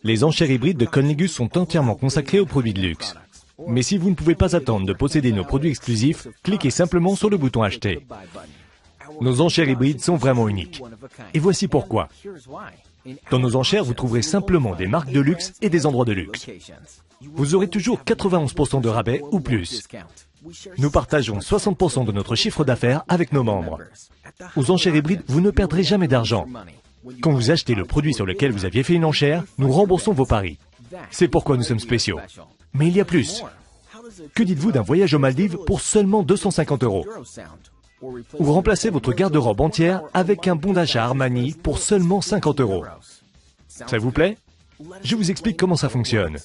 Les enchères hybrides de Conligus sont entièrement consacrées aux produits de luxe. Mais si vous ne pouvez pas attendre de posséder nos produits exclusifs, cliquez simplement sur le bouton Acheter. Nos enchères hybrides sont vraiment uniques. Et voici pourquoi. Dans nos enchères, vous trouverez simplement des marques de luxe et des endroits de luxe. Vous aurez toujours 91% de rabais ou plus. Nous partageons 60% de notre chiffre d'affaires avec nos membres. Aux enchères hybrides, vous ne perdrez jamais d'argent. Quand vous achetez le produit sur lequel vous aviez fait une enchère, nous remboursons vos paris. C'est pourquoi nous sommes spéciaux. Mais il y a plus. Que dites-vous d'un voyage aux Maldives pour seulement 250 €? Ou remplacez votre garde-robe entière avec un bon d'achat Armani pour seulement 50 €. Ça vous plaît? Je vous explique comment ça fonctionne.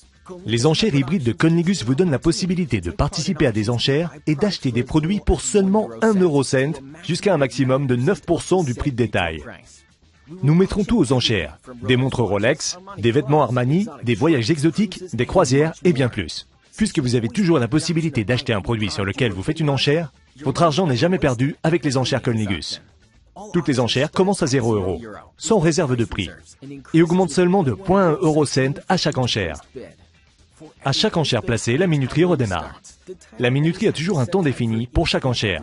Les enchères hybrides de Conligus vous donnent la possibilité de participer à des enchères et d'acheter des produits pour seulement 1 eurocent jusqu'à un maximum de 9% du prix de détail. Nous mettrons tout aux enchères. Des montres Rolex, des vêtements Armani, des voyages exotiques, des croisières et bien plus. Puisque vous avez toujours la possibilité d'acheter un produit sur lequel vous faites une enchère, votre argent n'est jamais perdu avec les enchères Conligus. Toutes les enchères commencent à 0 €, sans réserve de prix, et augmentent seulement de 0,1 eurocent à chaque enchère. À chaque enchère placée, la minuterie redémarre. La minuterie a toujours un temps défini pour chaque enchère.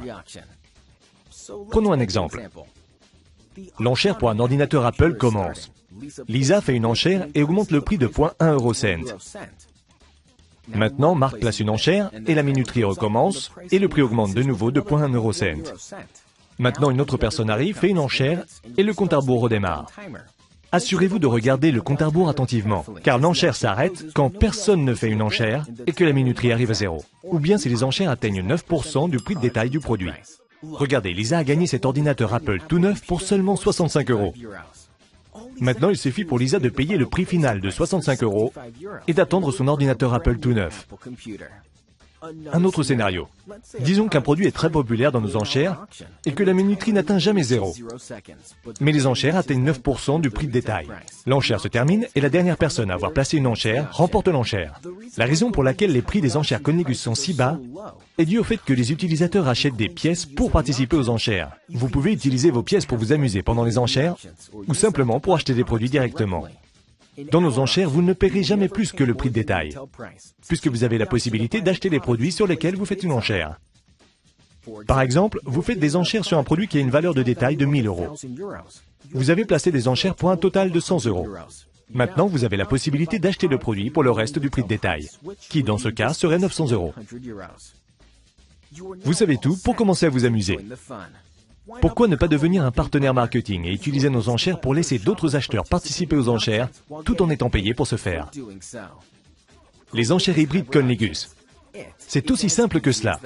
Prenons un exemple. L'enchère pour un ordinateur Apple commence. Lisa fait une enchère et augmente le prix de 0,1 eurocent. Maintenant, Marc place une enchère et la minuterie recommence et le prix augmente de nouveau de 0,1 eurocent. Maintenant, une autre personne arrive, fait une enchère et le compte à rebours redémarre. Assurez-vous de regarder le compte à rebours attentivement, car l'enchère s'arrête quand personne ne fait une enchère et que la minuterie arrive à 0. Ou bien si les enchères atteignent 9% du prix de détail du produit. Regardez, Lisa a gagné cet ordinateur Apple tout neuf pour seulement 65 €. Maintenant, il suffit pour Lisa de payer le prix final de 65 € et d'attendre son ordinateur Apple tout neuf. Un autre scénario. Disons qu'un produit est très populaire dans nos enchères et que la minuterie n'atteint jamais 0. Mais les enchères atteignent 9% du prix de détail. L'enchère se termine et la dernière personne à avoir placé une enchère remporte l'enchère. La raison pour laquelle les prix des enchères Conligus sont si bas est due au fait que les utilisateurs achètent des pièces pour participer aux enchères. Vous pouvez utiliser vos pièces pour vous amuser pendant les enchères ou simplement pour acheter des produits directement. Dans nos enchères, vous ne paierez jamais plus que le prix de détail, puisque vous avez la possibilité d'acheter les produits sur lesquels vous faites une enchère. Par exemple, vous faites des enchères sur un produit qui a une valeur de détail de 1 000 €. Vous avez placé des enchères pour un total de 100 €. Maintenant, vous avez la possibilité d'acheter le produit pour le reste du prix de détail, qui dans ce cas serait 900 €. Vous savez tout pour commencer à vous amuser. Pourquoi ne pas devenir un partenaire marketing et utiliser nos enchères pour laisser d'autres acheteurs participer aux enchères tout en étant payés pour ce faire? Les enchères hybrides Conligus. C'est aussi simple que cela.